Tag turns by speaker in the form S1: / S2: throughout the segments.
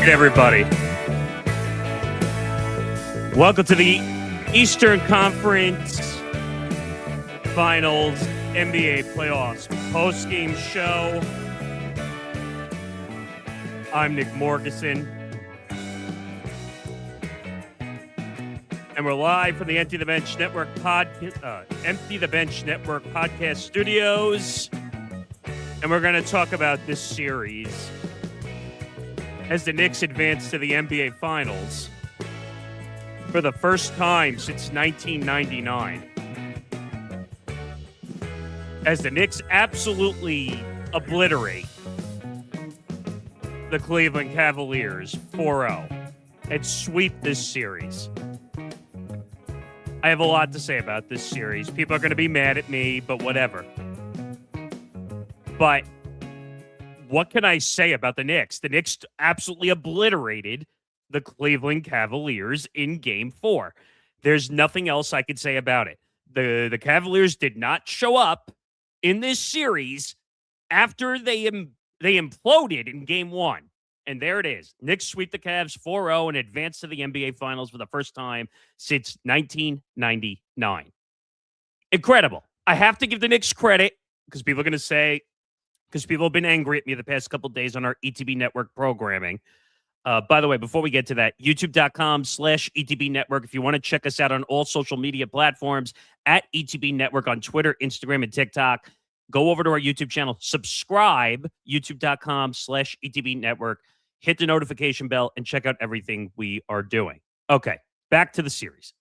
S1: right, everybody. Welcome to the Eastern Conference Finals NBA Playoffs post-game show. I'm Nick Morgasen. And we're live from the Empty the Bench Network podcast studios. And we're going to talk about this series as the Knicks advance to the NBA Finals for the first time since 1999. As the Knicks absolutely obliterate the Cleveland Cavaliers 4-0 and sweep this series. I have a lot to say about this series. People are going to be mad at me, but whatever. But what can I say about the Knicks? The Knicks absolutely obliterated the Cleveland Cavaliers in Game 4. There's nothing else I could say about it. The Cavaliers did not show up in this series after they imploded in Game 1. And there it is. Knicks sweep the Cavs 4-0 and advance to the NBA Finals for the first time since 1999. Incredible. I have to give the Knicks credit because people are going to say, because people have been angry at me the past couple of days on our ETB Network programming. By the way, before we get to that, youtube.com/ETB Network. If you want to check us out on all social media platforms, at ETB Network on Twitter, Instagram, and TikTok, go over to our YouTube channel, subscribe, youtube.com/ETB Network, hit the notification bell, and check out everything we are doing. Okay, back to the series.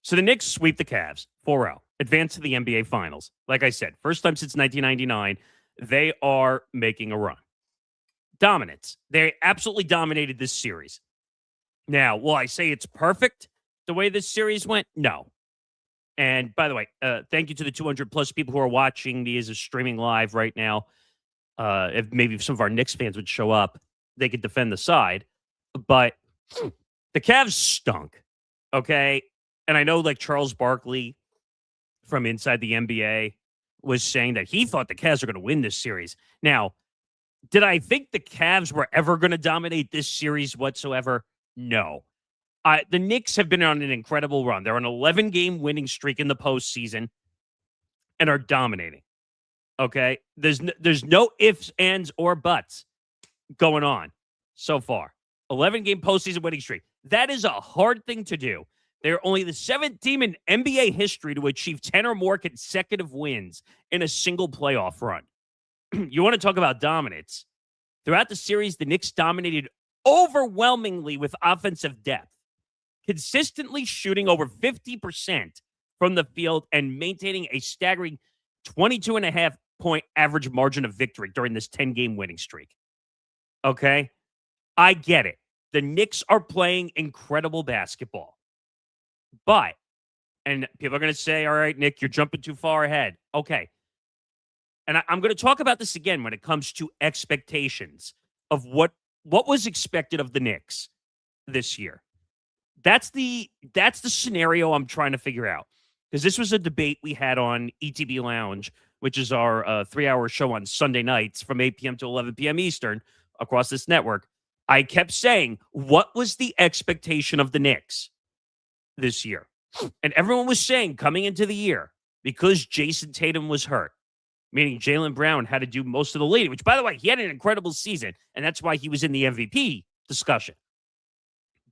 S1: So the Knicks sweep the Cavs 4-0, advance to the NBA Finals. Like I said, first time since 1999, they are making a run. Dominance. They absolutely dominated this series. Now, will I say it's perfect the way this series went? No. And by the way, thank you to the 200-plus people who are watching me as a streaming live right now. If maybe some of our Knicks fans would show up, they could defend the side. But the Cavs stunk, okay? And I know like Charles Barkley from inside the NBA was saying that he thought the Cavs were going to win this series. Now, did I think the Cavs were ever going to dominate this series whatsoever? No. The Knicks have been on an incredible run. They're on an 11-game winning streak in the postseason and are dominating. Okay? There's no ifs, ands, or buts going on so far. 11-game postseason winning streak. That is a hard thing to do. They're only the 7th team in NBA history to achieve 10 or more consecutive wins in a single playoff run. You want to talk about dominance. Throughout the series, the Knicks dominated overwhelmingly with offensive depth, consistently shooting over 50% from the field and maintaining a staggering 22.5-point average margin of victory during this 10-game winning streak. Okay? I get it. The Knicks are playing incredible basketball. But, and people are going to say, all right, Nick, you're jumping too far ahead. Okay. And I'm going to talk about this again when it comes to expectations of what was expected of the Knicks this year. That's the scenario I'm trying to figure out. Because this was a debate we had on ETB Lounge, which is our 3-hour show on Sunday nights from 8 p.m. to 11 p.m. Eastern across this network. I kept saying, what was the expectation of the Knicks this year? And everyone was saying coming into the year, because Jason Tatum was hurt, meaning Jaylen Brown had to do most of the leading, which, by the way, he had an incredible season, and that's why he was in the MVP discussion.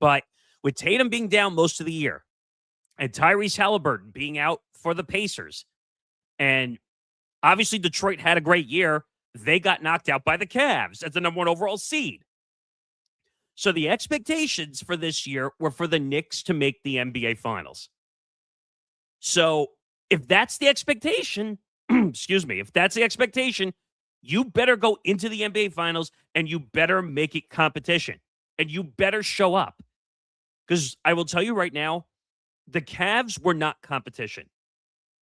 S1: But with Tatum being down most of the year, and Tyrese Halliburton being out for the Pacers, and obviously Detroit had a great year, they got knocked out by the Cavs as the number 1 overall seed. So the expectations for this year were for the Knicks to make the NBA Finals. So if that's the expectation, if that's the expectation, you better go into the NBA Finals and you better make it competition and you better show up. Because I will tell you right now, the Cavs were not competition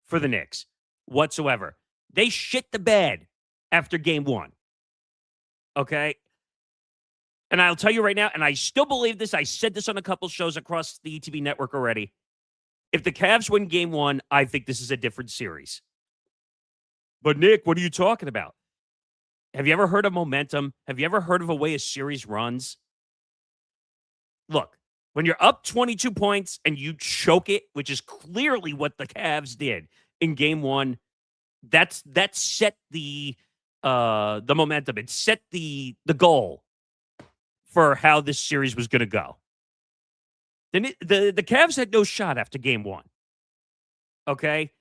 S1: for the Knicks whatsoever. They shit the bed after Game 1. Okay? And I'll tell you right now, and I still believe this, I said this on a couple shows across the ETB network already. If the Cavs win Game 1, I think this is a different series. But Nick, what are you talking about? Have you ever heard of momentum? Have you ever heard of a way a series runs? look, when you're up 22 points and you choke it, which is clearly what the Cavs did in game one, that set the momentum. It set the goal for how this series was going to go. Then the Cavs had no shot after game one. Okay?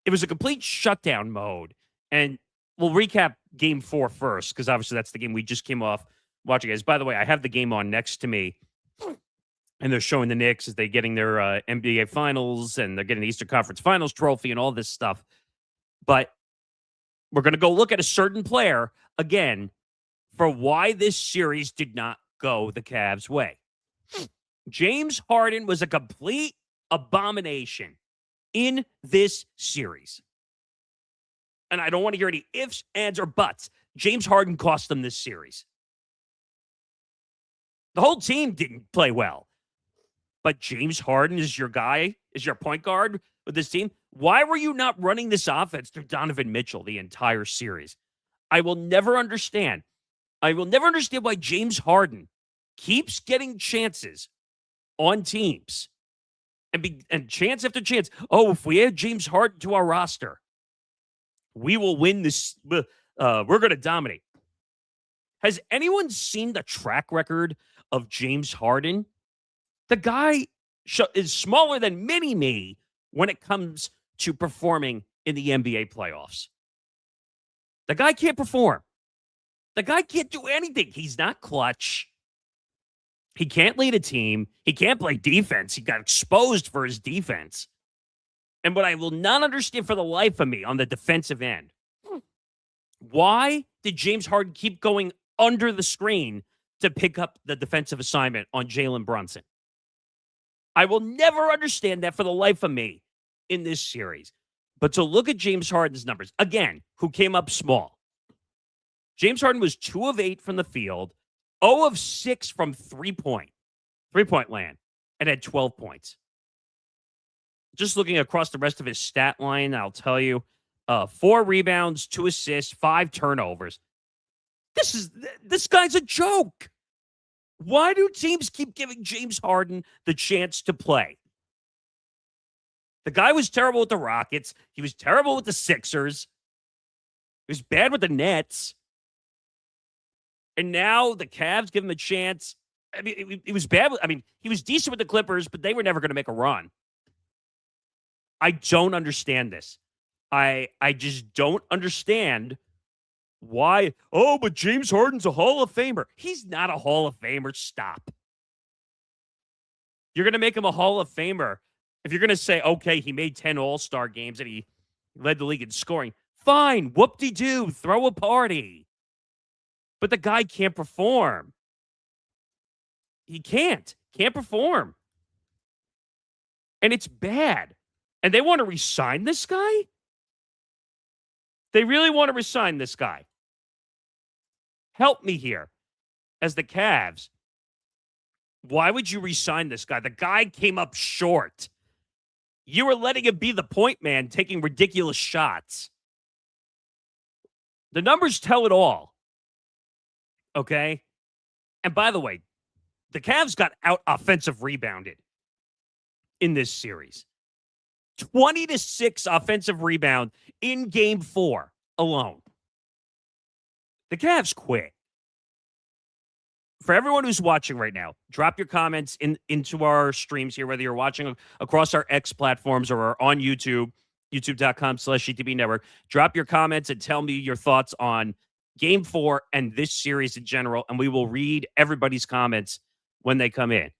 S1: It was a complete shutdown mode. And we'll recap game 4 first, because obviously that's the game we just came off watching. Guys, by the way, I have the game on next to me, and they're showing the Knicks as they're getting their NBA Finals, and they're getting the Eastern Conference Finals trophy and all this stuff. But we're going to go look at a certain player again for why this series did not go the Cavs' way. James Harden was a complete abomination in this series. And I don't want to hear any ifs, ands, or buts. James Harden cost them this series. The whole team didn't play well. But James Harden is your guy, is your point guard with this team. Why were you not running this offense through Donovan Mitchell the entire series? I will never understand. I will never understand why James Harden keeps getting chances on teams and chance after chance. Oh, if we add James Harden to our roster, we will win this. We're going to dominate. Has anyone seen the track record of James Harden? The guy is smaller than mini-me when it comes to performing in the NBA playoffs. The guy can't perform. The guy can't do anything. He's not clutch. He can't lead a team. He can't play defense. He got exposed for his defense. And what I will not understand for the life of me on the defensive end, why did James Harden keep going under the screen to pick up the defensive assignment on Jalen Brunson? I will never understand that for the life of me in this series. But to look at James Harden's numbers, again, who came up small. James Harden was 2 of 8 from the field, 0 of 6 from three-point land, and had 12 points. Just looking across the rest of his stat line, I'll tell you, 4 rebounds, 2 assists, 5 turnovers. This guy's a joke. Why do teams keep giving James Harden the chance to play? The guy was terrible with the Rockets. He was terrible with the Sixers. He was bad with the Nets. And now the Cavs give him a chance. I mean, it was bad. He was decent with the Clippers, but they were never going to make a run. I don't understand this. I just don't understand why. Oh, but James Harden's a Hall of Famer. He's not a Hall of Famer. Stop. You're going to make him a Hall of Famer if you're going to say, okay, he made 10 All-Star games and he led the league in scoring. Fine. Whoop-de-doo. Throw a party. But the guy can't perform. He can't perform. And it's bad. And they want to re-sign this guy? They really want to re-sign this guy. Help me here. As the Cavs, why would you re-sign this guy? The guy came up short. You were letting him be the point man, taking ridiculous shots. The numbers tell it all. Okay? And by the way, the Cavs got out offensive rebounded in this series. 20-6 offensive rebound in game 4 alone. The Cavs quit. For everyone who's watching right now, drop your comments into our streams here, whether you're watching across our X platforms or on YouTube, youtube.com/ETB Network. Drop your comments and tell me your thoughts on Game 4 and this series in general, and we will read everybody's comments when they come in.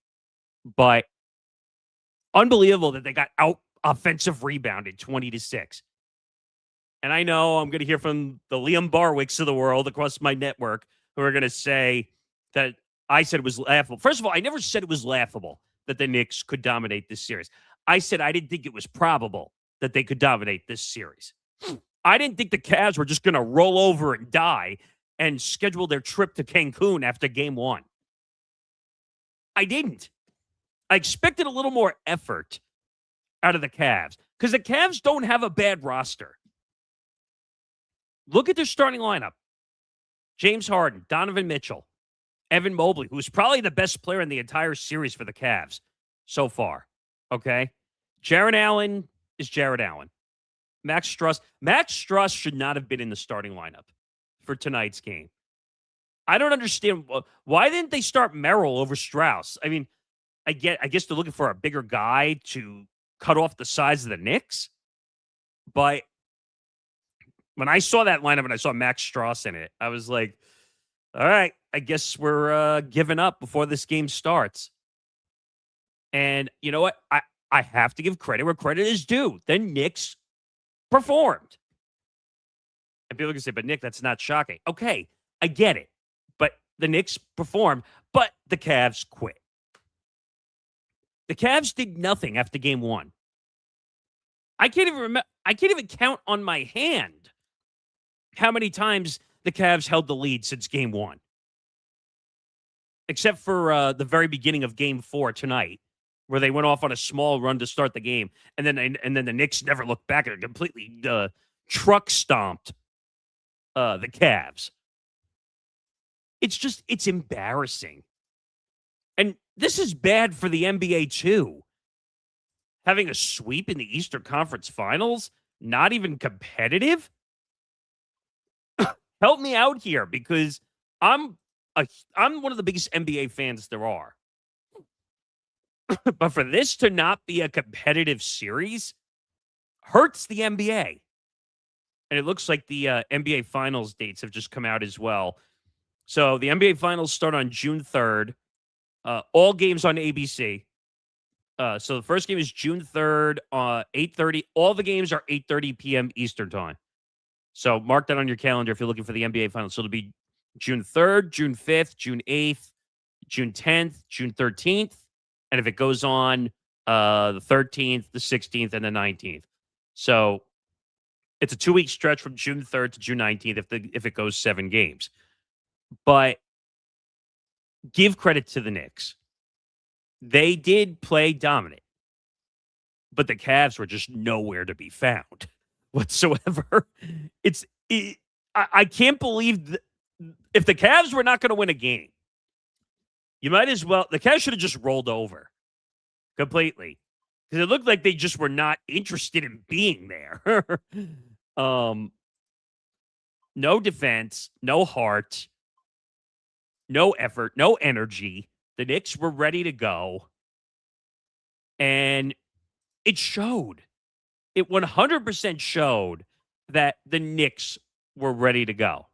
S1: But unbelievable that they got out offensive rebounded 20-6. And I know I'm going to hear from the Liam Barwicks of the world across my network who are going to say that I said it was laughable. First of all, I never said it was laughable that the Knicks could dominate this series. I said I didn't think it was probable that they could dominate this series. I didn't think the Cavs were just going to roll over and die and schedule their trip to Cancun after game 1. I didn't. I expected a little more effort out of the Cavs because the Cavs don't have a bad roster. Look at their starting lineup. James Harden, Donovan Mitchell, Evan Mobley, who's probably the best player in the entire series for the Cavs so far. Okay. Jared Allen is Jared Allen. Max Struss should not have been in the starting lineup for tonight's game. I don't understand why didn't they start Merrill over Strauss? I mean, I guess they're looking for a bigger guy to cut off the size of the Knicks. But when I saw that lineup and I saw Max Struss in it, I was like, all right, I guess we're giving up before this game starts. And you know what? I have to give credit where credit is due. The Knicks performed. And people can say, but Nick, that's not shocking. Okay, I get it. But the Knicks performed, but the Cavs quit. The Cavs did nothing after game one. I can't even remember. I can't even count on my hand how many times the Cavs held the lead since game one. Except for the very beginning of game 4 tonight, where they went off on a small run to start the game. And then the Knicks never looked back and completely truck stomped the Cavs. It's embarrassing. And this is bad for the NBA too. Having a sweep in the Eastern Conference Finals, not even competitive. Help me out here because I'm one of the biggest NBA fans there are. But for this to not be a competitive series hurts the NBA. And it looks like the NBA Finals dates have just come out as well. So the NBA Finals start on June 3rd. All games on ABC. So the first game is June 3rd, 8:30. All the games are 8:30 p.m. Eastern time. So mark that on your calendar if you're looking for the NBA Finals. So it'll be June 3rd, June 5th, June 8th, June 10th, June 13th. And if it goes on the 13th, the 16th, and the 19th. So it's a 2-week stretch from June 3rd to June 19th if it goes 7 games. But give credit to the Knicks. They did play dominant. But the Cavs were just nowhere to be found whatsoever. I can't believe if the Cavs were not going to win a game, you might as well. The Cavs should have just rolled over completely because it looked like they just were not interested in being there. No defense, no heart, no effort, no energy. The Knicks were ready to go. And it showed. It 100% showed that the Knicks were ready to go.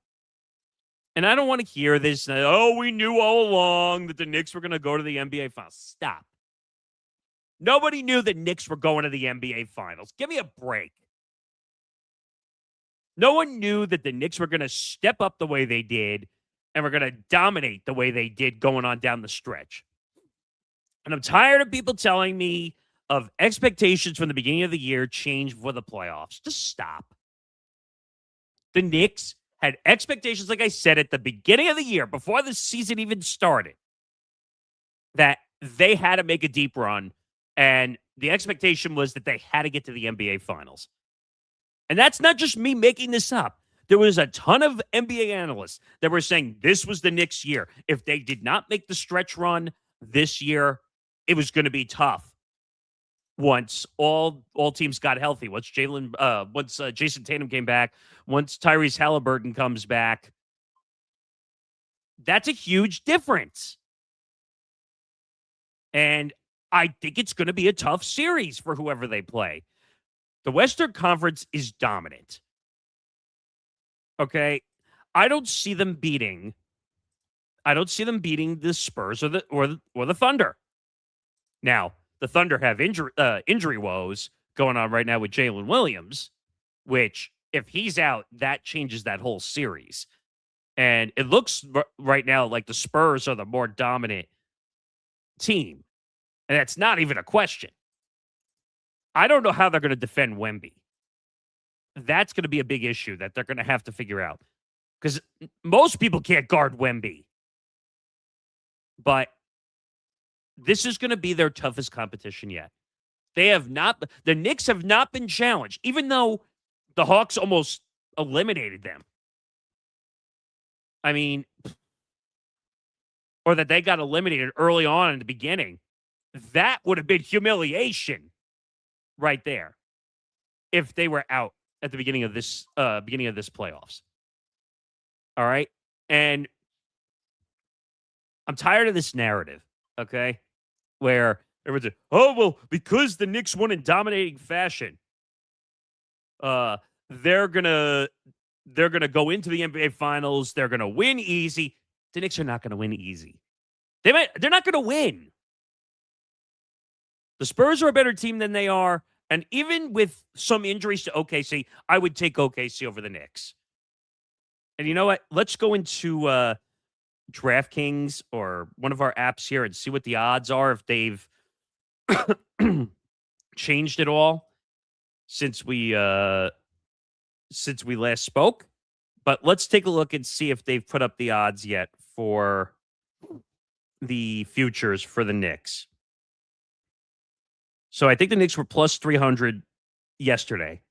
S1: And I don't want to hear this. Oh, we knew all along that the Knicks were going to go to the NBA Finals. Stop. Nobody knew the Knicks were going to the NBA Finals. Give me a break. No one knew that the Knicks were going to step up the way they did and were going to dominate the way they did going on down the stretch. And I'm tired of people telling me of expectations from the beginning of the year change for the playoffs. Just stop. The Knicks had expectations, like I said, at the beginning of the year, before the season even started, that they had to make a deep run. And the expectation was that they had to get to the NBA Finals. And that's not just me making this up. There was a ton of NBA analysts that were saying this was the Knicks' year. If they did not make the stretch run this year, it was going to be tough. Once all teams got healthy, once Jason Tatum came back, once Tyrese Halliburton comes back, that's a huge difference. And I think it's going to be a tough series for whoever they play. The Western Conference is dominant. Okay, I don't see them beating the Spurs or the Thunder. Now, the Thunder have injury woes going on right now with Jalen Williams, which if he's out, that changes that whole series. And it looks right now like the Spurs are the more dominant team. And that's not even a question. I don't know how they're going to defend Wemby. That's going to be a big issue that they're going to have to figure out. Because most people can't guard Wemby. But this is going to be their toughest competition yet. The Knicks have not been challenged, even though the Hawks almost eliminated them. I mean, or that they got eliminated early on in the beginning, that would have been humiliation right there if they were out at the beginning of this playoffs. All right? And I'm tired of this narrative, okay? Where everyone's like, "Oh, well, because the Knicks won in dominating fashion, they're gonna go into the NBA Finals. They're gonna win easy." The Knicks are not gonna win easy. They're not gonna win. The Spurs are a better team than they are, and even with some injuries to OKC, I would take OKC over the Knicks. And you know what? Let's go into DraftKings or one of our apps here and see what the odds are if they've changed it all since we last spoke. But let's take a look and see if they've put up the odds yet for the futures for the Knicks. So I think the Knicks were plus 300 yesterday.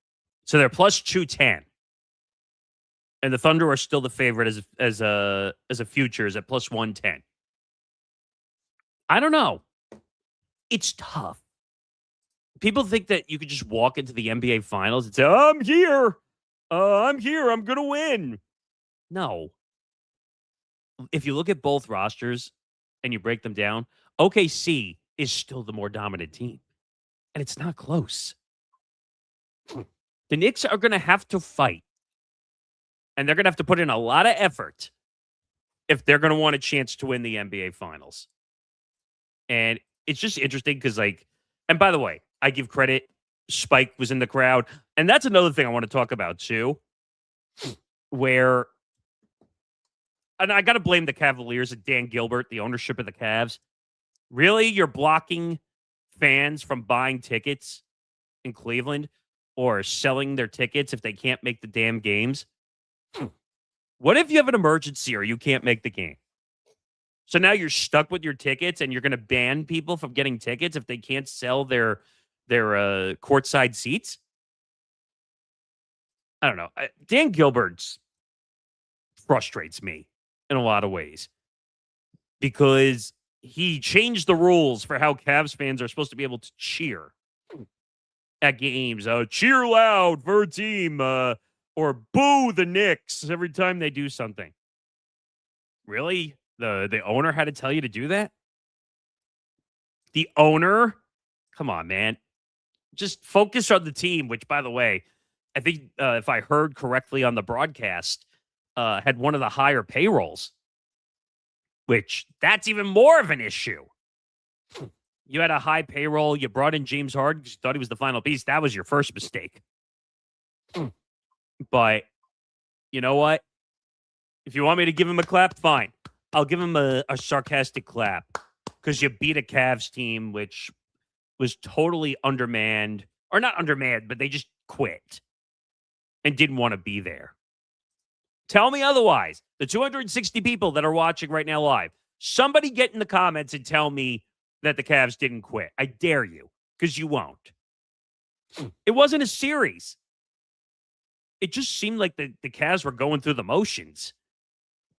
S1: So they're plus 210. And the Thunder are still the favorite as a futures at plus 110. I don't know. It's tough. People think that you could just walk into the NBA Finals and say, "I'm here. I'm here. I'm going to win." No. If you look at both rosters and you break them down, OKC is still the more dominant team. And it's not close. The Knicks are going to have to fight. And they're going to have to put in a lot of effort if they're going to want a chance to win the NBA Finals. And it's just interesting because, and by the way, I give credit. Spike was in the crowd. And that's another thing I want to talk about, too, where, and I got to blame the Cavaliers and Dan Gilbert, the ownership of the Cavs. Really? You're blocking fans from buying tickets in Cleveland or selling their tickets if they can't make the damn games? What if you have an emergency or you can't make the game? So now you're stuck with your tickets and you're going to ban people from getting tickets if they can't sell their courtside seats? I don't know. Dan Gilbert's frustrates me in a lot of ways because he changed the rules for how Cavs fans are supposed to be able to cheer at games. Cheer loud for a team, or boo the Knicks every time they do something. Really? The owner had to tell you to do that? The owner? Come on, man. Just focus on the team, which, by the way, I think if I heard correctly on the broadcast, had one of the higher payrolls, which that's even more of an issue. You had a high payroll. You brought in James Harden because you thought he was the final piece. That was your first mistake. But you know what? If you want me to give him a clap, fine. I'll give him a sarcastic clap because you beat a Cavs team which was totally undermanned. Or not undermanned, but they just quit and didn't want to be there. Tell me otherwise. The 260 people that are watching right now live, somebody get in the comments and tell me that the Cavs didn't quit. I dare you, because you won't. It wasn't a series. It just seemed like the Cavs were going through the motions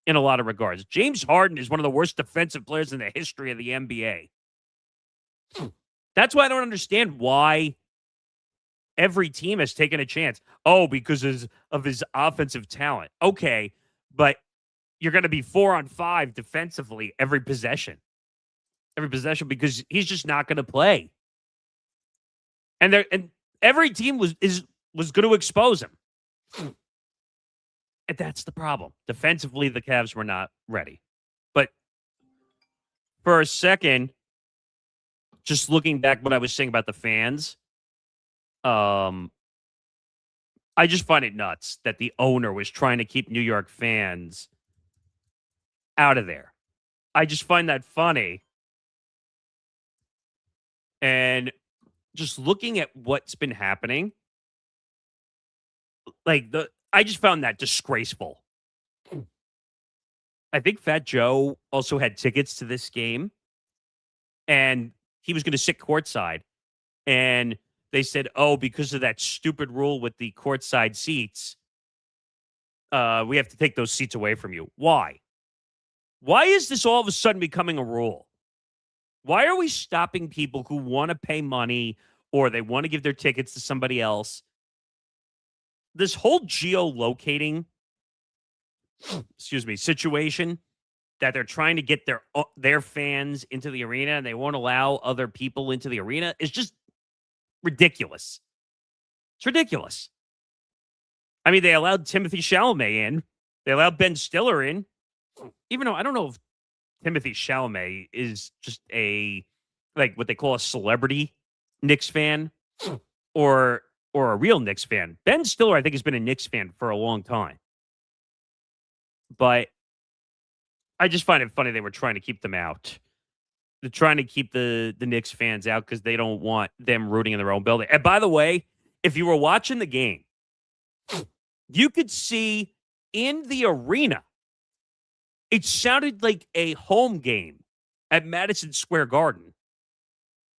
S1: in a lot of regards. James Harden is one of the worst defensive players in the history of the NBA. That's why I don't understand why every team has taken a chance. Oh, because of his offensive talent. Okay, but you're going to be 4-on-5 defensively every possession. Every possession because he's just not going to play. And every team was going to expose him. And that's the problem. Defensively, the Cavs were not ready. But for a second, just looking back what I was saying about the fans, I just find it nuts that the owner was trying to keep New York fans out of there. I just find that funny. And just looking at what's been happening, I just found that disgraceful. I think Fat Joe also had tickets to this game, and he was going to sit courtside. And they said, oh, because of that stupid rule with the courtside seats, we have to take those seats away from you. Why? Why is this all of a sudden becoming a rule? Why are we stopping people who want to pay money or they want to give their tickets to somebody else? This whole geolocating, situation that they're trying to get their fans into the arena and they won't allow other people into the arena is just ridiculous. It's ridiculous. I mean, they allowed Timothy Chalamet in. They allowed Ben Stiller in. Even though I don't know if Timothy Chalamet is just like what they call a celebrity Knicks fan or a real Knicks fan. Ben Stiller, I think, has been a Knicks fan for a long time. But I just find it funny they were trying to keep them out. They're trying to keep the Knicks fans out because they don't want them rooting in their own building. And by the way, if you were watching the game, you could see in the arena, it sounded like a home game at Madison Square Garden.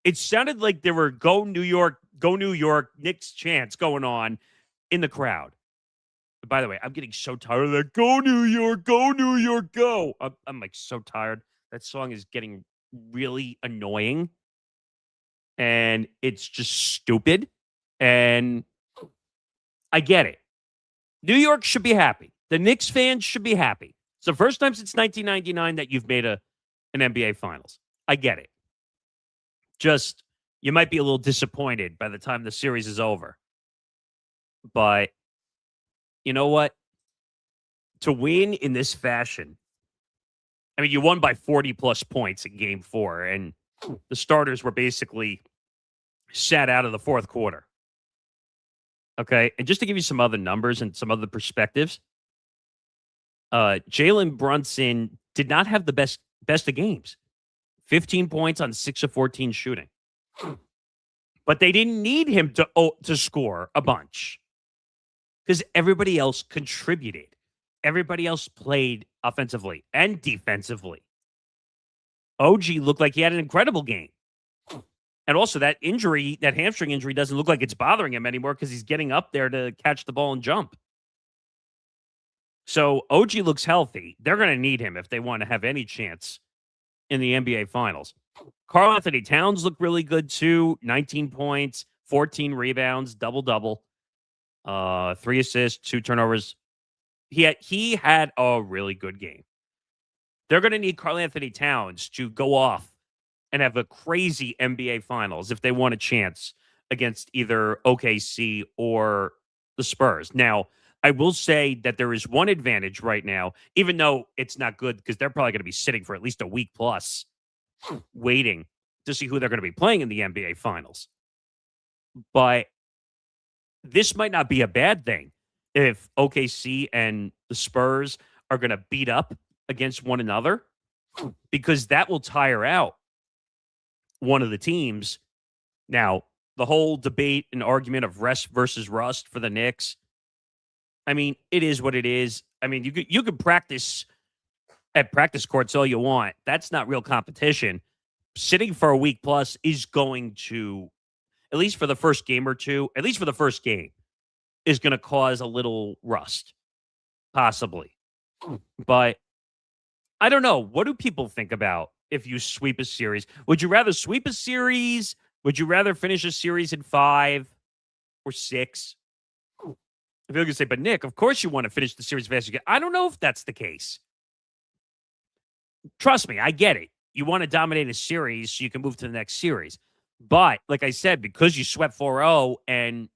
S1: It sounded like there were go New York Knicks chants going on in the crowd. But by the way, I'm getting so tired of that. Go New York, go. I'm like so tired. That song is getting really annoying. And it's just stupid. And I get it. New York should be happy. The Knicks fans should be happy. It's the first time since 1999 that you've made an NBA Finals. I get it. Just, you might be a little disappointed by the time the series is over. But you know what? To win in this fashion, I mean, you won by 40-plus points in Game 4, and the starters were basically sat out of the fourth quarter. Okay, and just to give you some other numbers and some other perspectives, Jalen Brunson did not have the best of games. 15 points on 6 of 14 shooting. But they didn't need him to score a bunch because everybody else contributed. Everybody else played offensively and defensively. OG looked like he had an incredible game. And also that injury, that hamstring injury, doesn't look like it's bothering him anymore because he's getting up there to catch the ball and jump. So OG looks healthy. They're going to need him if they want to have any chance in the NBA Finals. Karl-Anthony Towns looked really good too. 19 points, 14 rebounds, double-double, 3 assists, 2 turnovers. He had a really good game. They're going to need Karl-Anthony Towns to go off and have a crazy NBA Finals if they want a chance against either OKC or the Spurs. Now, I will say that there is one advantage right now, even though it's not good because they're probably going to be sitting for at least a week plus waiting to see who they're going to be playing in the NBA Finals. But this might not be a bad thing if OKC and the Spurs are going to beat up against one another because that will tire out one of the teams. Now, the whole debate and argument of rest versus rust for the Knicks, I mean, it is what it is. I mean, you could practice at practice courts all you want. That's not real competition. Sitting for a week plus is going to, at least for the first game or two, at least for the first game, is going to cause a little rust, possibly. But I don't know. What do people think about if you sweep a series? Would you rather sweep a series? Would you rather finish a series in 5 or 6? I feel like you say, but Nick, of course you want to finish the series fast as you can. I don't know if that's the case. Trust me, I get it. You want to dominate a series so you can move to the next series. But, like I said, because you swept 4-0 and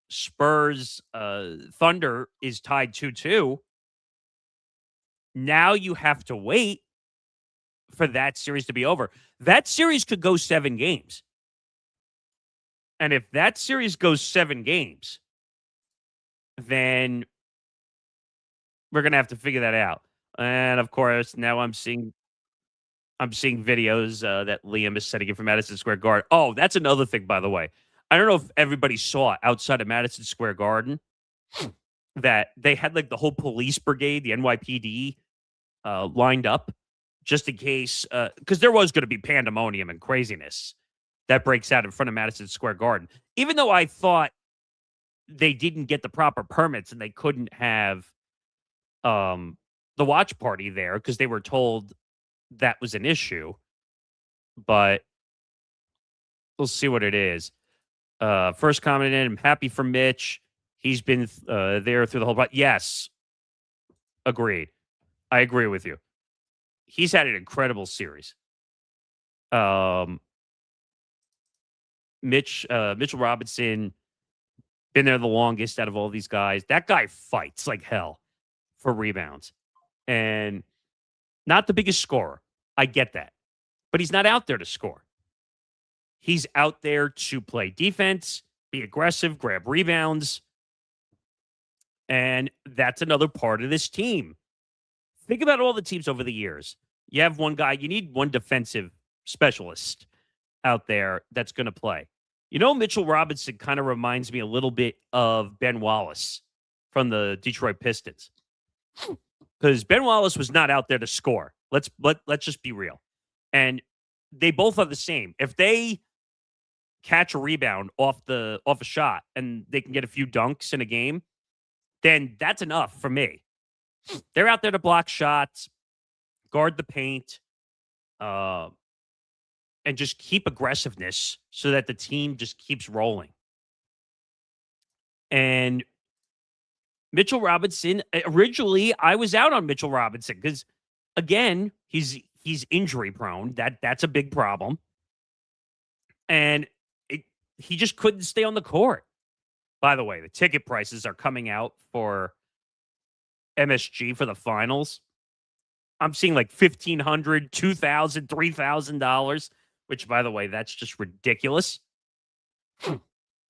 S1: Spurs Thunder is tied 2-2, now you have to wait for that series to be over. That series could go 7 games. And if that series goes 7 games, then we're going to have to figure that out. And of course, now I'm seeing videos that Liam is setting it from Madison Square Garden. Oh, that's another thing, by the way. I don't know if everybody saw outside of Madison Square Garden that they had like the whole police brigade, the NYPD, lined up just in case, because there was going to be pandemonium and craziness that breaks out in front of Madison Square Garden. Even though I thought they didn't get the proper permits and they couldn't have the watch party there because they were told that was an issue. But we'll see what it is. First comment in, I'm happy for Mitch. He's been there through the whole. But yes, agreed. I agree with you. He's had an incredible series. Mitchell Robinson been there the longest out of all these guys. That guy fights like hell for rebounds, and not the biggest scorer. I get that, but he's not out there to score. He's out there to play defense, be aggressive, grab rebounds, and that's another part of this team. Think about all the teams over the years. You have one guy, you need one defensive specialist out there that's going to play. You know, Mitchell Robinson kind of reminds me a little bit of Ben Wallace from the Detroit Pistons. Because Ben Wallace was not out there to score. Let's just be real. And they both are the same. If they catch a rebound off a shot and they can get a few dunks in a game, then that's enough for me. They're out there to block shots, guard the paint, and just keep aggressiveness so that the team just keeps rolling. And Mitchell Robinson, originally I was out on Mitchell Robinson because, again, he's injury prone. That's a big problem. And he just couldn't stay on the court. By the way, the ticket prices are coming out for MSG for the finals. I'm seeing like $1,500, $2,000, $3,000, which, by the way, that's just ridiculous.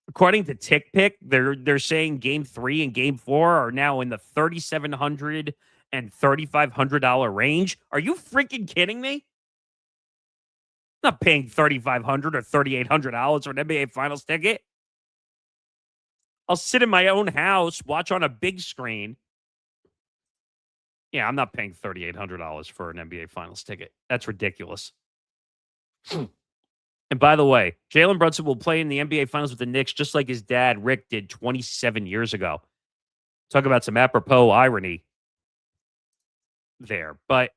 S1: According to TickPick, they're saying Game 3 and Game 4 are now in the $3,700 and $3,500 range. Are you freaking kidding me? I'm not paying $3,500 or $3,800 for an NBA Finals ticket. I'll sit in my own house, watch on a big screen. Yeah, I'm not paying $3,800 for an NBA Finals ticket. That's ridiculous. And by the way, Jalen Brunson will play in the NBA Finals with the Knicks just like his dad, Rick, did 27 years ago. Talk about some apropos irony there. But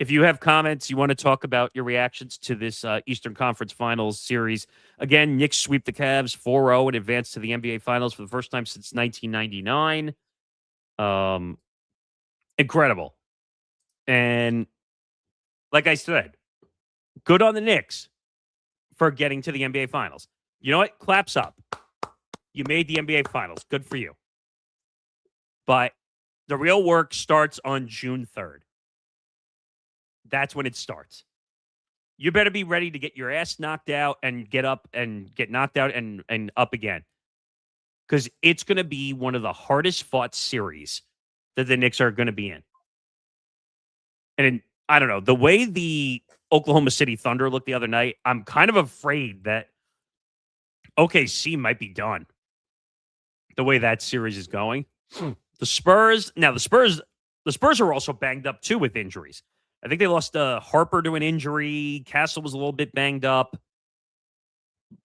S1: if you have comments, you want to talk about your reactions to this Eastern Conference Finals series. Again, Knicks sweep the Cavs 4-0 and advance to the NBA Finals for the first time since 1999. Incredible. And like I said, good on the Knicks for getting to the NBA Finals. You know what? Claps up. You made the NBA Finals. Good for you. But the real work starts on June 3rd. That's when it starts. You better be ready to get your ass knocked out and get up and get knocked out and up again. Because it's going to be one of the hardest fought series that the Knicks are going to be in. And I don't know, the way the Oklahoma City Thunder looked the other night, I'm kind of afraid that OKC might be done. The way that series is going. The Spurs are also banged up too with injuries. I think they lost Harper to an injury. Castle was a little bit banged up.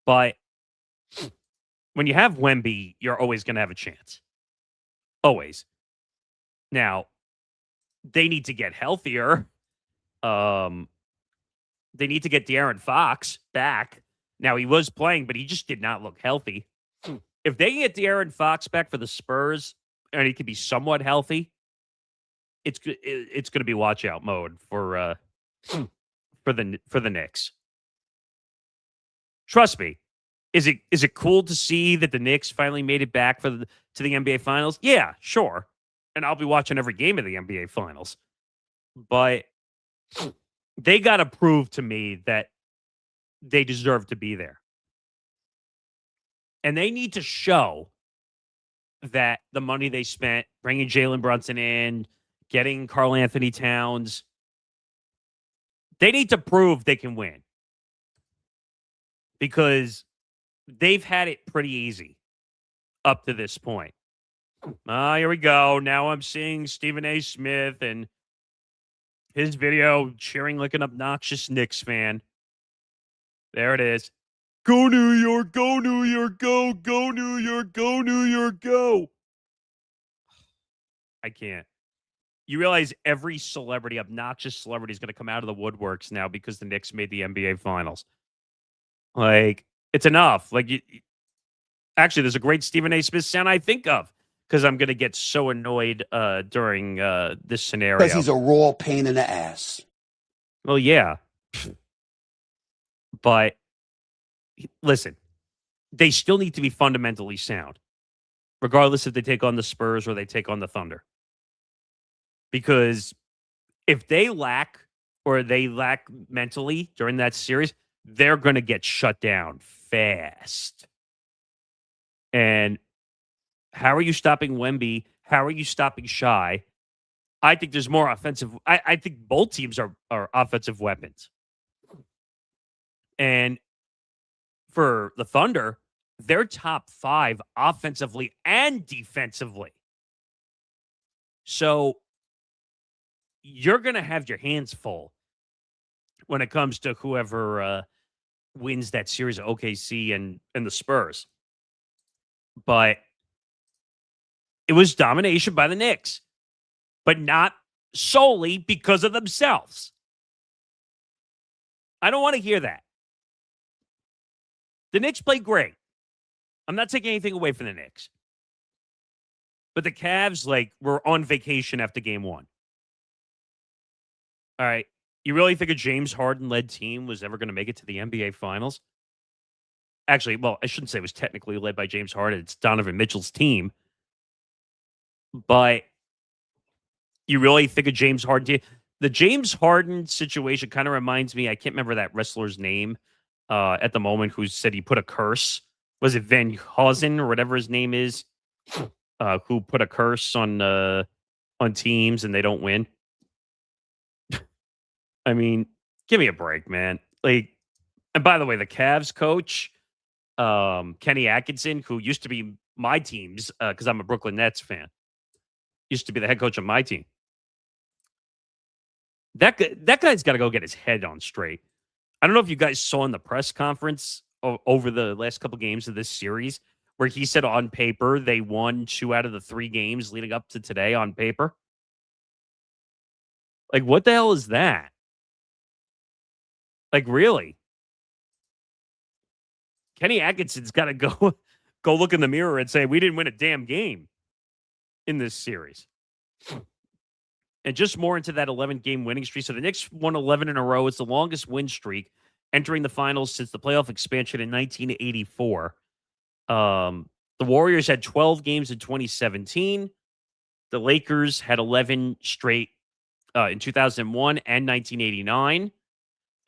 S1: But when you have Wemby, you're always going to have a chance. Always. Now, they need to get healthier. They need to get De'Aaron Fox back. Now, he was playing, but he just did not look healthy. If they can get De'Aaron Fox back for the Spurs, and he can be somewhat healthy, it's going to be watch out mode for the Knicks. Trust me. Is it cool to see that the Knicks finally made it back to the NBA Finals? Yeah, sure. And I'll be watching every game of the NBA Finals. But they got to prove to me that they deserve to be there. And they need to show that the money they spent bringing Jalen Brunson in, getting Karl Anthony Towns, they need to prove they can win. Because they've had it pretty easy up to this point. Here we go. Now I'm seeing Stephen A. Smith and his video cheering like an obnoxious Knicks fan. There it is. Go New York, go New York, go, go New York, go New York, go. I can't. You realize every celebrity, obnoxious celebrity, is going to come out of the woodworks now because the Knicks made the NBA Finals. Like, it's enough. Like, actually, there's a great Stephen A. Smith sound I think of because I'm going to get so annoyed during this scenario.
S2: Because he's a raw pain in the ass.
S1: Well, yeah. But listen, they still need to be fundamentally sound, regardless if they take on the Spurs or they take on the Thunder. Because if they lack mentally during that series, they're going to get shut down fast. And how are you stopping Wemby? How are you stopping Shai? I think there's more offensive. I think both teams are offensive weapons. And for the Thunder, they're top 5 offensively and defensively. So you're going to have your hands full when it comes to whoever wins that series of OKC and the Spurs. But it was domination by the Knicks, but not solely because of themselves. I don't want to hear that. The Knicks played great. I'm not taking anything away from the Knicks. But the Cavs, were on vacation after game 1. All right. You really think a James Harden-led team was ever going to make it to the NBA Finals? Actually, well, I shouldn't say it was technically led by James Harden. It's Donovan Mitchell's team. But you really think a James Harden team? The James Harden situation kind of reminds me, I can't remember that wrestler's name at the moment, who said he put a curse. Was it Van Hausen or whatever his name is? Who put a curse on teams and they don't win? I mean, give me a break, man. And by the way, the Cavs coach, Kenny Atkinson, who used to be my team's, because I'm a Brooklyn Nets fan, used to be the head coach of my team. That guy's got to go get his head on straight. I don't know if you guys saw in the press conference over the last couple games of this series where he said on paper they won 2 out of the 3 games leading up to today on paper. What the hell is that? Really? Kenny Atkinson's got to go look in the mirror and say, we didn't win a damn game in this series. And just more into that 11-game winning streak. So the Knicks won 11 in a row. It's the longest win streak entering the finals since the playoff expansion in 1984. The Warriors had 12 games in 2017. The Lakers had 11 straight in 2001 and 1989.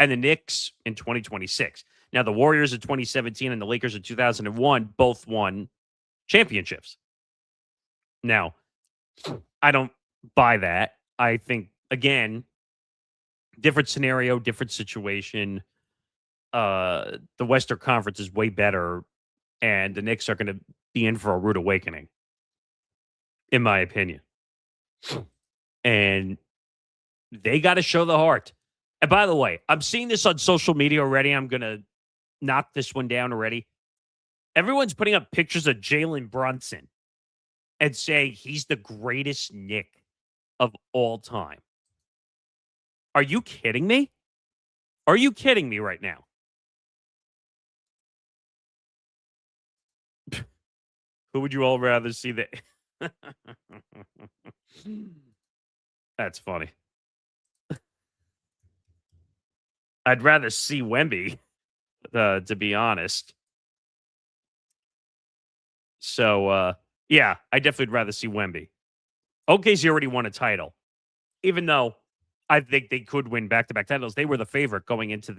S1: And the Knicks in 2026. Now, the Warriors in 2017 and the Lakers in 2001 both won championships. Now, I don't buy that. I think, again, different scenario, different situation. The Western Conference is way better, and the Knicks are going to be in for a rude awakening, in my opinion. And they got to show the heart. And by the way, I'm seeing this on social media already. I'm going to knock this one down already. Everyone's putting up pictures of Jalen Brunson and saying he's the greatest Knick of all time. Are you kidding me? Are you kidding me right now? Who would you all rather see that? That's funny. I'd rather see Wemby, to be honest. So, yeah, I definitely would rather see Wemby. OKC already won a title. Even though I think they could win back-to-back titles, they were the favorite going into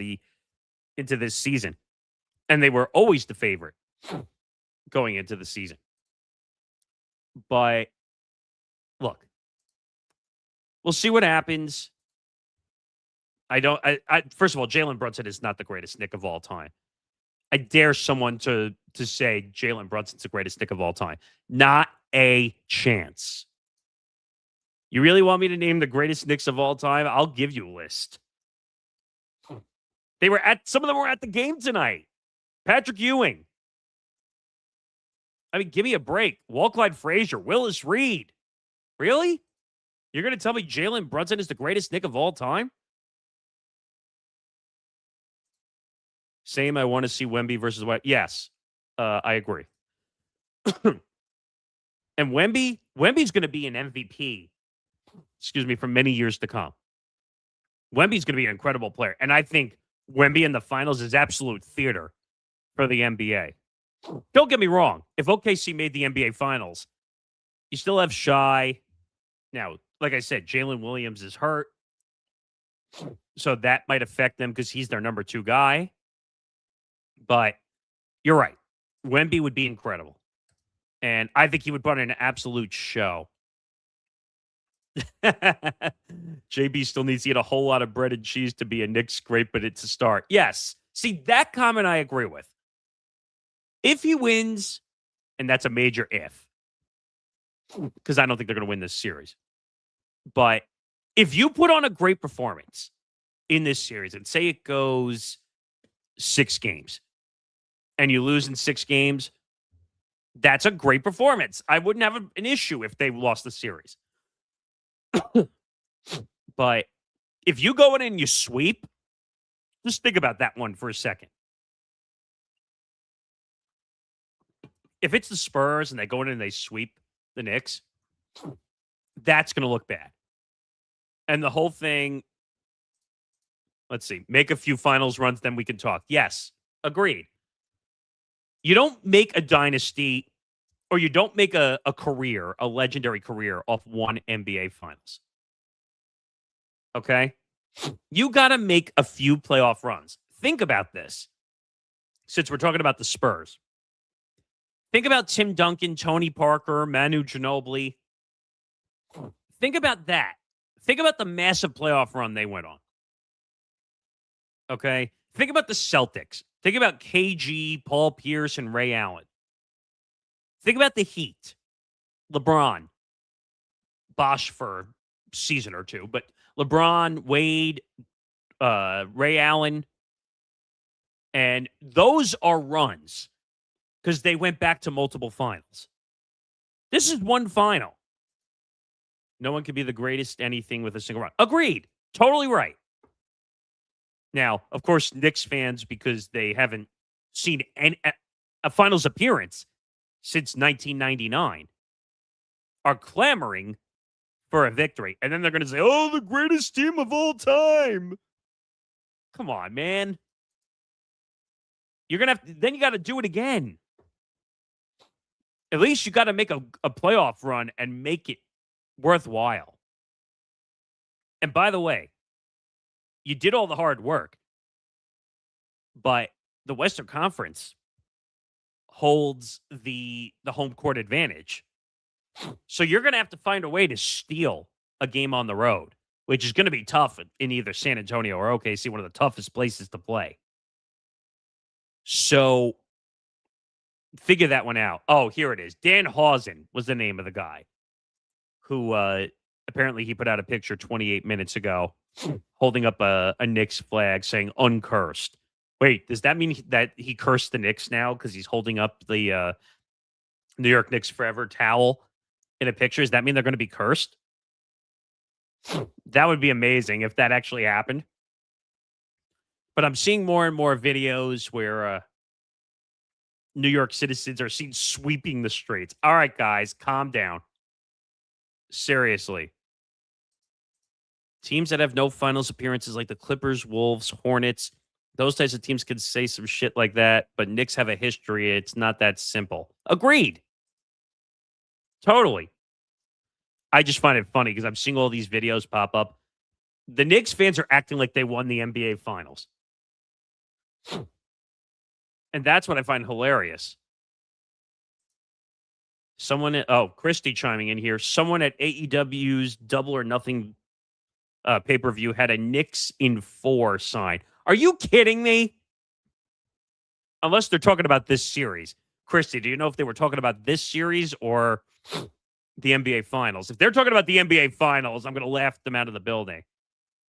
S1: this season. And they were always the favorite going into the season. But, look, we'll see what happens. First of all, Jalen Brunson is not the greatest Knick of all time. I dare someone to say Jalen Brunson's the greatest Knick of all time. Not a chance. You really want me to name the greatest Knicks of all time? I'll give you a list. Some of them were at the game tonight. Patrick Ewing. I mean, give me a break. Walt Clyde Frazier, Willis Reed. Really? You're going to tell me Jalen Brunson is the greatest Knick of all time? Same, I want to see Wemby versus White. Yes, I agree. And Wemby's going to be an MVP, for many years to come. Wemby's going to be an incredible player. And I think Wemby in the finals is absolute theater for the NBA. Don't get me wrong. If OKC made the NBA finals, you still have Shai. Now, like I said, Jalen Williams is hurt. So that might affect them because he's their number 2 guy. But you're right. Wemby would be incredible. And I think he would put in an absolute show. JB still needs to eat a whole lot of bread and cheese to be a Knicks great, but it's a start. Yes. See, that comment I agree with. If he wins, and that's a major if, because I don't think they're going to win this series. But if you put on a great performance in this series and say it goes 6 games and you lose in 6 games, that's a great performance. I wouldn't have an issue if they lost the series. But if you go in and you sweep, just think about that one for a second. If it's the Spurs and they go in and they sweep the Knicks, that's going to look bad. And the whole thing, let's see, make a few finals runs, then we can talk. Yes, agreed. You don't make a dynasty or you don't make a career, a legendary career off one NBA finals. Okay? You got to make a few playoff runs. Think about this. Since we're talking about the Spurs. Think about Tim Duncan, Tony Parker, Manu Ginobili. Think about that. Think about the massive playoff run they went on. Okay? Think about the Celtics. Think about KG, Paul Pierce, and Ray Allen. Think about the Heat. LeBron. Bosh for a season or two. But LeBron, Wade, Ray Allen. And those are runs because they went back to multiple finals. This is one final. No one can be the greatest anything with a single run. Agreed. Totally right. Now, of course, Knicks fans, because they haven't seen a finals appearance since 1999, are clamoring for a victory. And then they're going to say, oh, the greatest team of all time. Come on, man. You're going to then you got to do it again. At least you got to make a playoff run and make it worthwhile. And by the way, you did all the hard work, but the Western Conference holds the home court advantage. So you're going to have to find a way to steal a game on the road, which is going to be tough in either San Antonio or OKC, one of the toughest places to play. So figure that one out. Oh, here it is. Dan Hausen was the name of the guy who apparently he put out a picture 28 minutes ago holding up a Knicks flag saying uncursed. Wait, does that mean that he cursed the Knicks now because he's holding up the New York Knicks Forever towel in a picture? Does that mean they're going to be cursed? That would be amazing if that actually happened. But I'm seeing more and more videos where New York citizens are seen sweeping the streets. All right, guys, calm down. Seriously. Teams that have no finals appearances like the Clippers, Wolves, Hornets, those types of teams could say some shit like that, but Knicks have a history. It's not that simple. Agreed. Totally. I just find it funny because I'm seeing all these videos pop up. The Knicks fans are acting like they won the NBA finals. And that's what I find hilarious. Christy chiming in here. Someone at AEW's Double or Nothing pay-per-view had a Knicks in 4 sign. Are you kidding me? Unless they're talking about this series. Christy, do you know if they were talking about this series or the NBA Finals? If they're talking about the NBA Finals, I'm going to laugh them out of the building.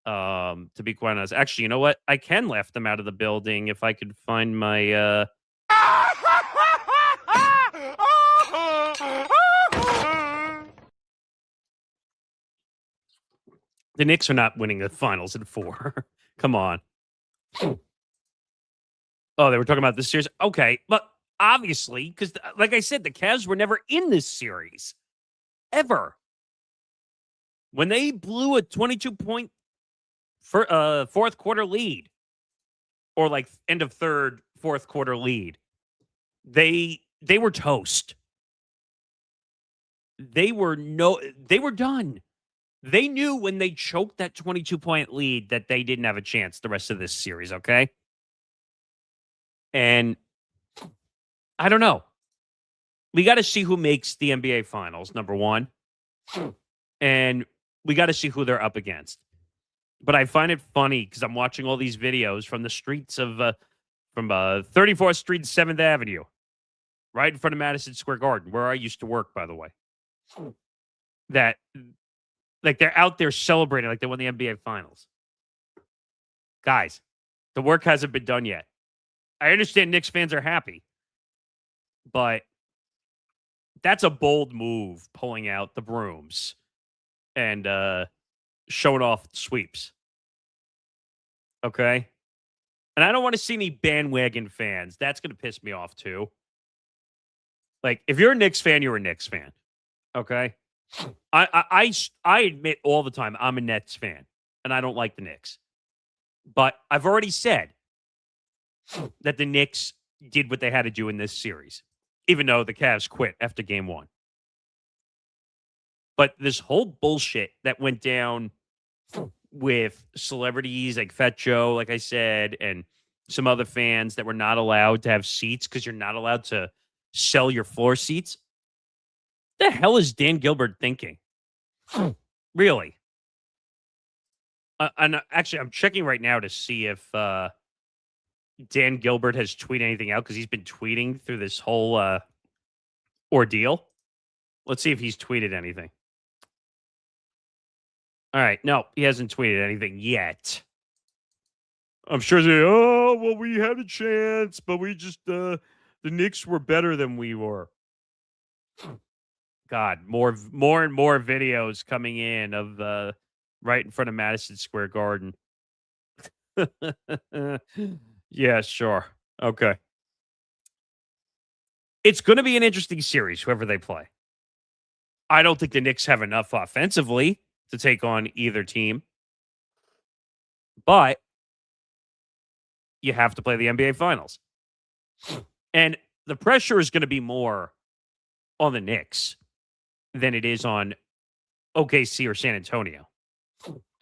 S1: To be quite honest. Actually, you know what? I can laugh them out of the building if I could find my... The Knicks are not winning the finals in 4. Come on. Oh, they were talking about this series? Okay, but obviously, because like I said, the Cavs were never in this series. Ever. When they blew a 22-point fourth quarter lead, or like end of third, fourth quarter lead, they were toast. They were done. They knew when they choked that 22-point lead that they didn't have a chance the rest of this series, okay? And I don't know. We got to see who makes the NBA Finals, number one. And we got to see who they're up against. But I find it funny because I'm watching all these videos from the streets of, from 34th Street and 7th Avenue, right in front of Madison Square Garden, where I used to work, by the way. That, like, they're out there celebrating like they won the NBA Finals. Guys, the work hasn't been done yet. I understand Knicks fans are happy, but that's a bold move, pulling out the brooms and showing off sweeps. Okay? And I don't want to see any bandwagon fans. That's going to piss me off, too. Like, if you're a Knicks fan, you're a Knicks fan. Okay? I admit all the time I'm a Nets fan, and I don't like the Knicks. But I've already said that the Knicks did what they had to do in this series, even though the Cavs quit after game 1. But this whole bullshit that went down with celebrities like Fat Joe, like I said, and some other fans that were not allowed to have seats because you're not allowed to sell your floor seats. The hell is Dan Gilbert thinking? Really? And actually, I'm checking right now to see if Dan Gilbert has tweeted anything out because he's been tweeting through this whole ordeal. Let's see if he's tweeted anything. All right. No, he hasn't tweeted anything yet. I'm sure he's saying, oh, well, we had a chance, but we just, the Knicks were better than we were. God, more and more videos coming in of right in front of Madison Square Garden. Yeah, sure. Okay. It's going to be an interesting series, whoever they play. I don't think the Knicks have enough offensively to take on either team. But you have to play the NBA Finals. And the pressure is going to be more on the Knicks than it is on OKC or San Antonio.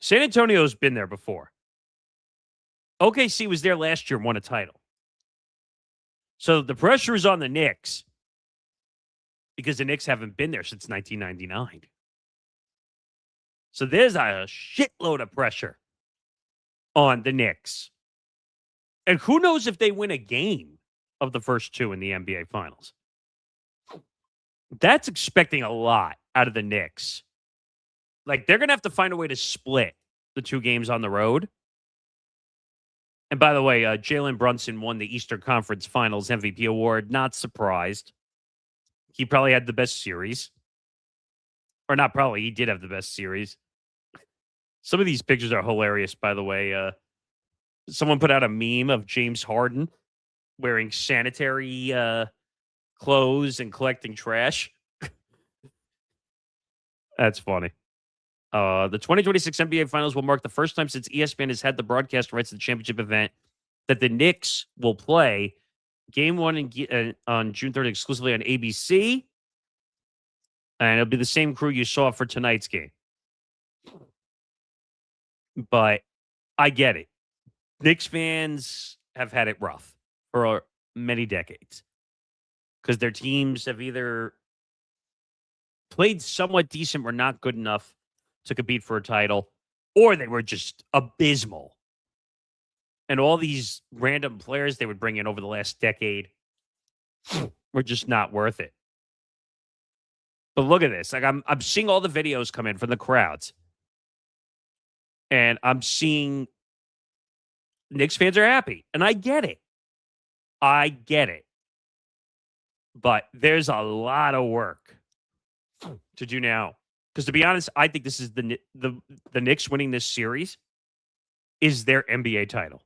S1: San Antonio's been there before. OKC was there last year and won a title. So the pressure is on the Knicks because the Knicks haven't been there since 1999. So there's a shitload of pressure on the Knicks. And who knows if they win a game of the first 2 in the NBA Finals. That's expecting a lot out of the Knicks. Like, they're going to have to find a way to split the 2 games on the road. And by the way, Jalen Brunson won the Eastern Conference Finals MVP award. Not surprised. He probably had the best series. Or not probably, he did have the best series. Some of these pictures are hilarious, by the way. Someone put out a meme of James Harden wearing sanitary clothes and collecting trash. That's funny. The 2026 NBA Finals will mark the first time since ESPN has had the broadcast rights to the championship event that the Knicks will play Game 1 on June 3rd exclusively on ABC. And it'll be the same crew you saw for tonight's game. But I get it. Knicks fans have had it rough for many decades because their teams have either played somewhat decent or not good enough to compete for a title, or they were just abysmal. And all these random players they would bring in over the last decade were just not worth it. But look at this. Like I'm seeing all the videos come in from the crowds. And I'm seeing Knicks fans are happy. And I get it. I get it. But there's a lot of work to do now. Because to be honest, I think this is the Knicks winning this series is their NBA title.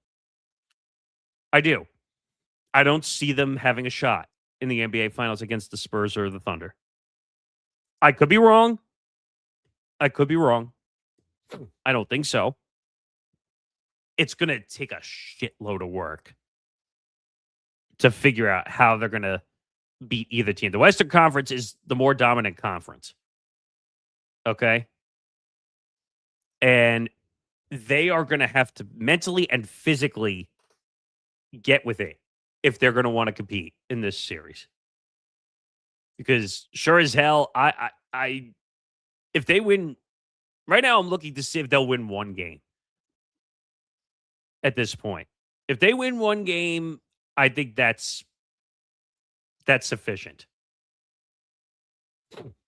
S1: I do. I don't see them having a shot in the NBA Finals against the Spurs or the Thunder. I could be wrong. I could be wrong. I don't think so. It's going to take a shitload of work to figure out how they're going to beat either team. The Western Conference is the more dominant conference. Okay? And they are going to have to mentally and physically get with it if they're going to want to compete in this series. Because sure as hell, I if they win right now, I'm looking to see if they'll win one game at this point. If they win one game, I think that's sufficient.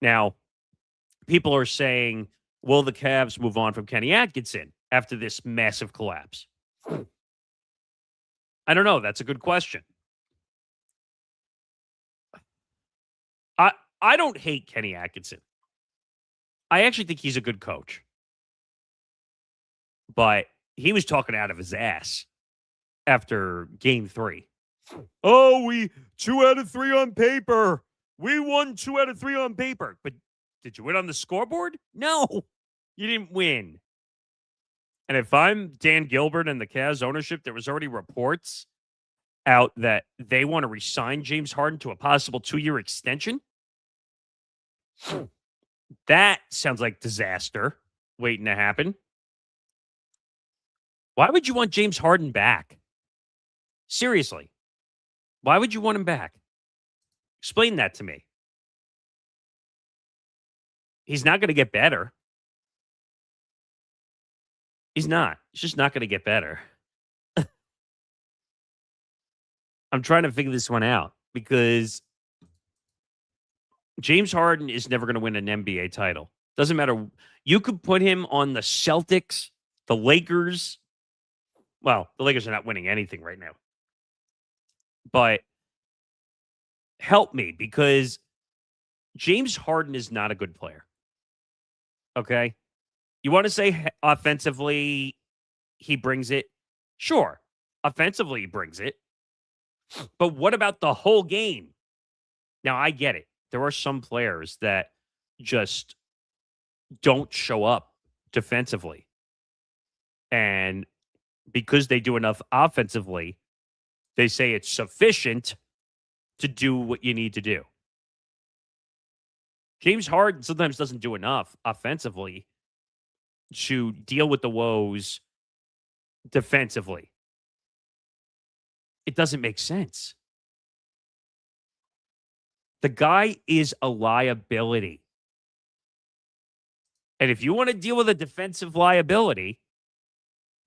S1: Now, people are saying, will the Cavs move on from Kenny Atkinson after this massive collapse? I don't know. That's a good question. I don't hate Kenny Atkinson. I actually think he's a good coach. But he was talking out of his ass after game 3. Oh, we 2 out of 3 on paper. We won 2 out of 3 on paper. But did you win on the scoreboard? No, you didn't win. And if I'm Dan Gilbert and the Cavs ownership, there was already reports out that they want to re-sign James Harden to a possible 2-year extension. That sounds like disaster waiting to happen. Why would you want James Harden back? Seriously. Why would you want him back? Explain that to me. He's not going to get better. He's not. He's just not going to get better. I'm trying to figure this one out because James Harden is never going to win an NBA title. Doesn't matter. You could put him on the Celtics, the Lakers. Well, the Lakers are not winning anything right now. But help me because James Harden is not a good player. Okay? You want to say offensively he brings it? Sure. Offensively he brings it. But what about the whole game? Now, I get it. There are some players that just don't show up defensively. And because they do enough offensively, they say it's sufficient to do what you need to do. James Harden sometimes doesn't do enough offensively to deal with the woes defensively. It doesn't make sense. The guy is a liability. And if you want to deal with a defensive liability,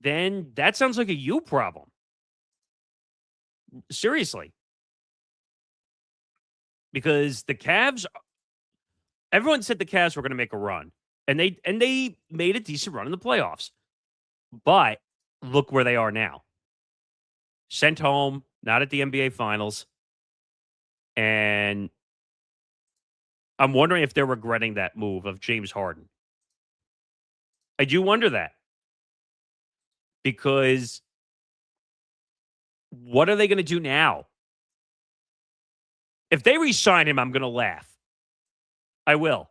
S1: then that sounds like a you problem. Seriously. Because the Cavs, everyone said the Cavs were going to make a run. And they made a decent run in the playoffs. But look where they are now. Sent home, not at the NBA Finals. And I'm wondering if they're regretting that move of James Harden. I do wonder that. Because what are they going to do now? If they re-sign him, I'm going to laugh. I will.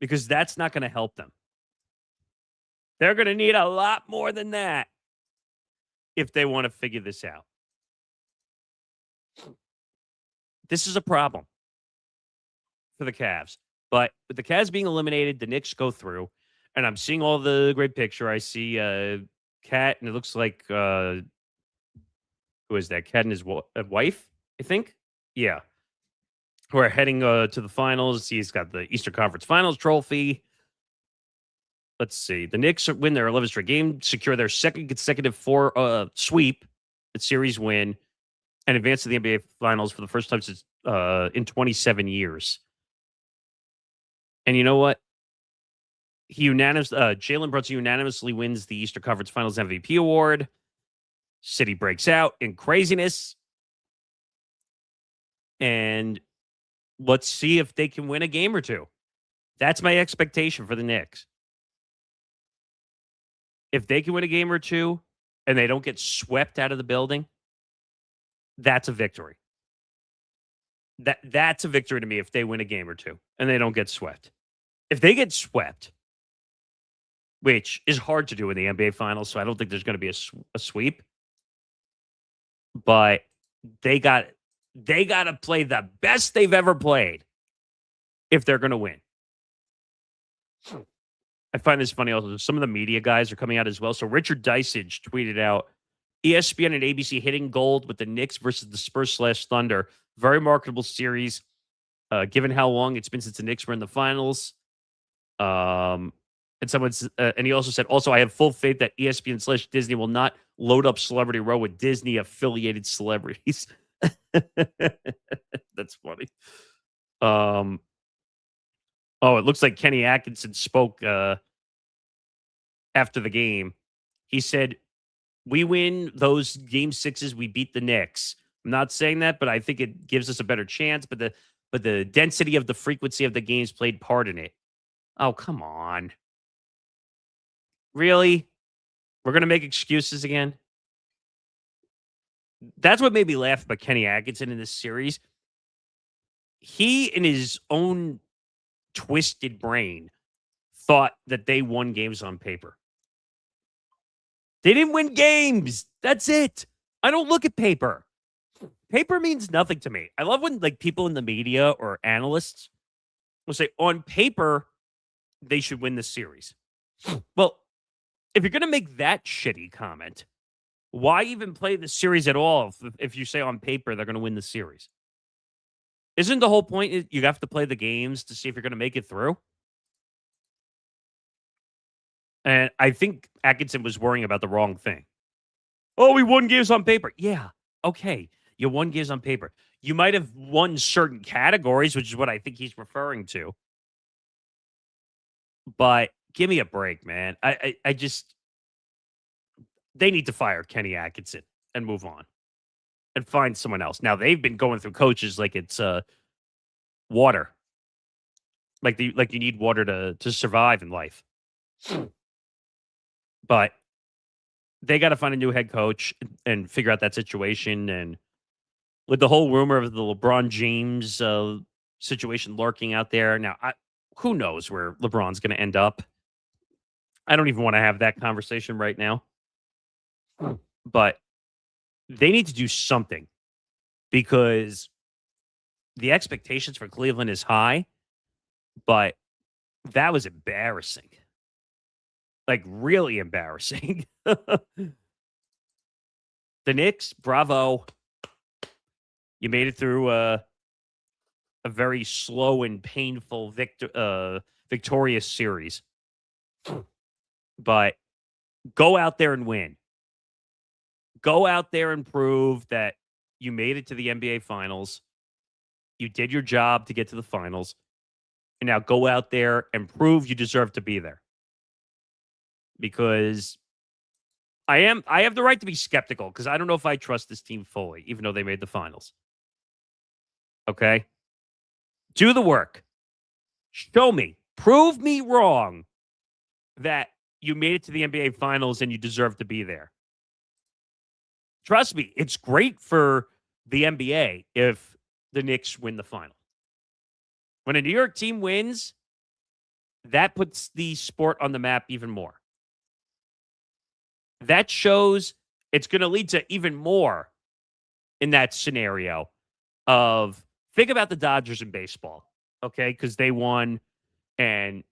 S1: Because that's not going to help them. They're going to need a lot more than that if they want to figure this out. This is a problem for the Cavs. But with the Cavs being eliminated, the Knicks go through. And I'm seeing all the great picture. I see Cat, and it looks like, who is that? Cat and his wife, I think? Yeah. Who are heading to the finals. He's got the Eastern Conference Finals trophy. Let's see. The Knicks win their 11th straight game, secure their second consecutive sweep, a series win, and advance to the NBA Finals for the first time since in 27 years. And you know what? Jalen Brunson unanimously wins the Eastern Conference Finals MVP award. City breaks out in craziness. And let's see if they can win a game or two. That's my expectation for the Knicks. If they can win a game or two and they don't get swept out of the building, that's a victory. That's a victory to me if they win a game or two and they don't get swept. If they get swept, which is hard to do in the NBA Finals, so I don't think there's going to be a sweep. But they got to play the best they've ever played if they're going to win. I find this funny also. Some of the media guys are coming out as well. So Richard Dysage tweeted out, ESPN and ABC hitting gold with the Knicks versus the Spurs/Thunder. Very marketable series, given how long it's been since the Knicks were in the finals. And he also said, I have full faith that ESPN/Disney will not load up Celebrity Row with Disney affiliated celebrities. That's funny. It looks like Kenny Atkinson spoke after the game. He said, we win those game sixes, we beat the Knicks. I'm not saying that, but I think it gives us a better chance. But the density of the frequency of the games played part in it. Oh, come on. Really? We're going to make excuses again? That's what made me laugh about Kenny Atkinson in this series. He, in his own twisted brain, thought that they won games on paper. They didn't win games. That's it. I don't look at paper. Paper means nothing to me. I love when people in the media or analysts will say, on paper, they should win the series. Well, if you're going to make that shitty comment, why even play the series at all if you say on paper they're going to win the series? Isn't the whole point you have to play the games to see if you're going to make it through? And I think Atkinson was worrying about the wrong thing. Oh, we won games on paper. Yeah, okay. You won games on paper. You might have won certain categories, which is what I think he's referring to. But give me a break, man. I just... They need to fire Kenny Atkinson and move on and find someone else. Now, they've been going through coaches like it's water. Like you need water to survive in life. But they got to find a new head coach and figure out that situation. And with the whole rumor of the LeBron James situation lurking out there, now, who knows where LeBron's going to end up? I don't even want to have that conversation right now. But they need to do something because the expectations for Cleveland is high, but that was embarrassing. Really embarrassing. The Knicks, bravo. You made it through a very slow and painful victorious series. But go out there and win. Go out there and prove that you made it to the NBA Finals. You did your job to get to the finals. And now go out there and prove you deserve to be there. Because I have the right to be skeptical because I don't know if I trust this team fully, even though they made the finals. Okay? Do the work. Show me. Prove me wrong that you made it to the NBA Finals and you deserve to be there. Trust me, it's great for the NBA if the Knicks win the final. When a New York team wins, that puts the sport on the map even more. That shows it's going to lead to even more in that scenario of, think about the Dodgers in baseball, okay? Because they won, and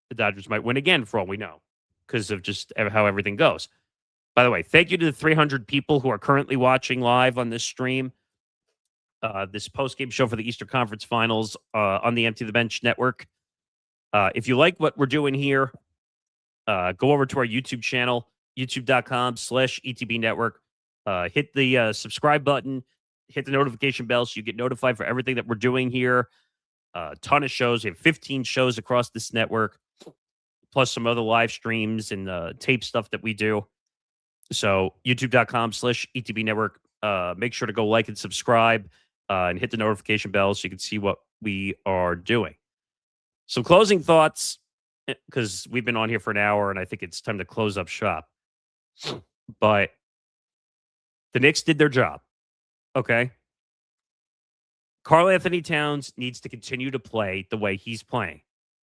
S1: the Dodgers might win again for all we know because of just how everything goes. By the way, thank you to the 300 people who are currently watching live on this stream, this post-game show for the Eastern Conference Finals on the Empty the Bench Network. If you like what we're doing here, go over to our YouTube channel, youtube.com/ETB Network. Hit the subscribe button, hit the notification bell so you get notified for everything that we're doing here. A ton of shows. We have 15 shows across this network, plus some other live streams and tape stuff that we do. So youtube.com/ETB Network. Make sure to go like and subscribe and hit the notification bell so you can see what we are doing. Some closing thoughts, because we've been on here for an hour, and I think it's time to close up shop. But the Knicks did their job, okay? Karl Anthony Towns needs to continue to play the way he's playing.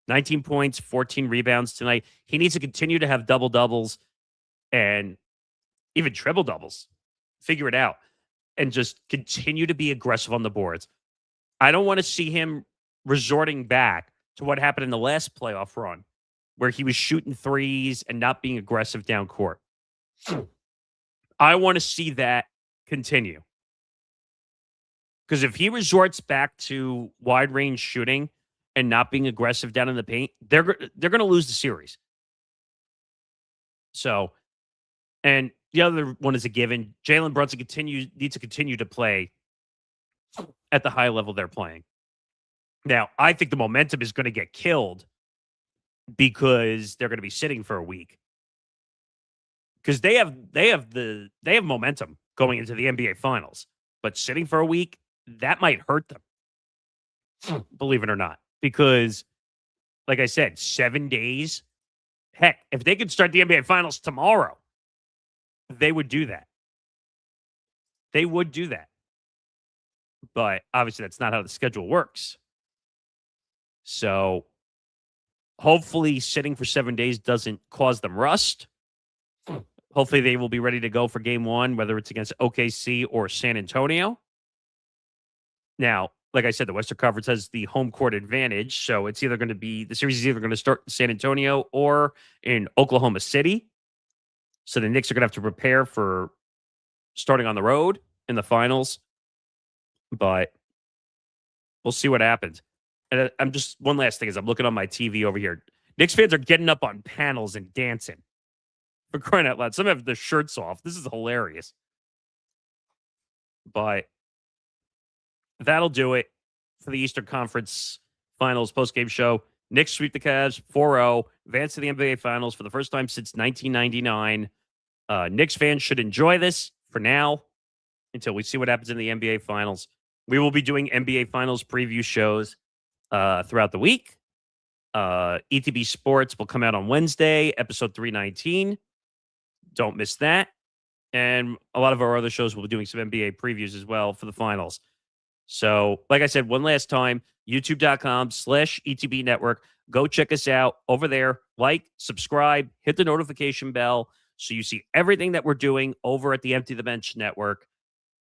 S1: 19 points, 14 rebounds tonight. He needs to continue to have double-doubles and even triple-doubles. Figure it out. And just continue to be aggressive on the boards. I don't want to see him resorting back to what happened in the last playoff run, where he was shooting threes and not being aggressive down court. I want to see that continue. Because if he resorts back to wide range shooting and not being aggressive down in the paint, they're going to lose the series. So, and the other one is a given. Jalen Brunson needs to continue to play at the high level they're playing. Now, I think the momentum is going to get killed because they're going to be sitting for a week. Because they have momentum going into the NBA Finals, but sitting for a week, that might hurt them. Believe it or not, because, like I said, 7 days. Heck, if they could start the NBA Finals tomorrow, they would do that. They would do that. But obviously, that's not how the schedule works. So, hopefully, sitting for 7 days doesn't cause them rust. Hopefully, they will be ready to go for game one, whether it's against OKC or San Antonio. Now, like I said, the Western Conference has the home court advantage. So, it's either going to be the series is either going to start in San Antonio or in Oklahoma City. So, the Knicks are going to have to prepare for starting on the road in the finals. But we'll see what happens. And I'm just, one last thing is I'm looking on my TV over here. Knicks fans are getting up on panels and dancing. For crying out loud. Some have their shirts off. This is hilarious. But that'll do it for the Eastern Conference Finals postgame show. Knicks sweep the Cavs 4-0. Advance to the NBA Finals for the first time since 1999. Knicks fans should enjoy this for now until we see what happens in the NBA Finals. We will be doing NBA Finals preview shows throughout the week. ETB Sports will come out on Wednesday, episode 319. Don't miss that. And a lot of our other shows will be doing some NBA previews as well for the finals. So, like I said, one last time, youtube.com/ETB Network. Go check us out over there. Like, subscribe, hit the notification bell so you see everything that we're doing over at the Empty the Bench Network,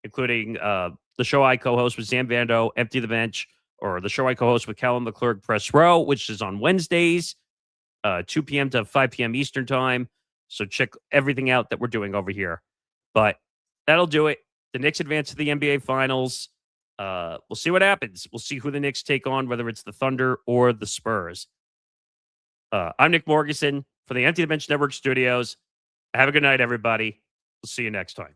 S1: including the show I co-host with Sam Vando, Empty the Bench, or the show I co-host with Callum McClurg, Press Row, which is on Wednesdays, 2 p.m. to 5 p.m. Eastern Time. So check everything out that we're doing over here. But that'll do it. The Knicks advance to the NBA Finals. We'll see what happens. We'll see who the Knicks take on, whether it's the Thunder or the Spurs. I'm Nick Morgasen for the Empty the Bench Network Studios. Have a good night, everybody. We'll see you next time.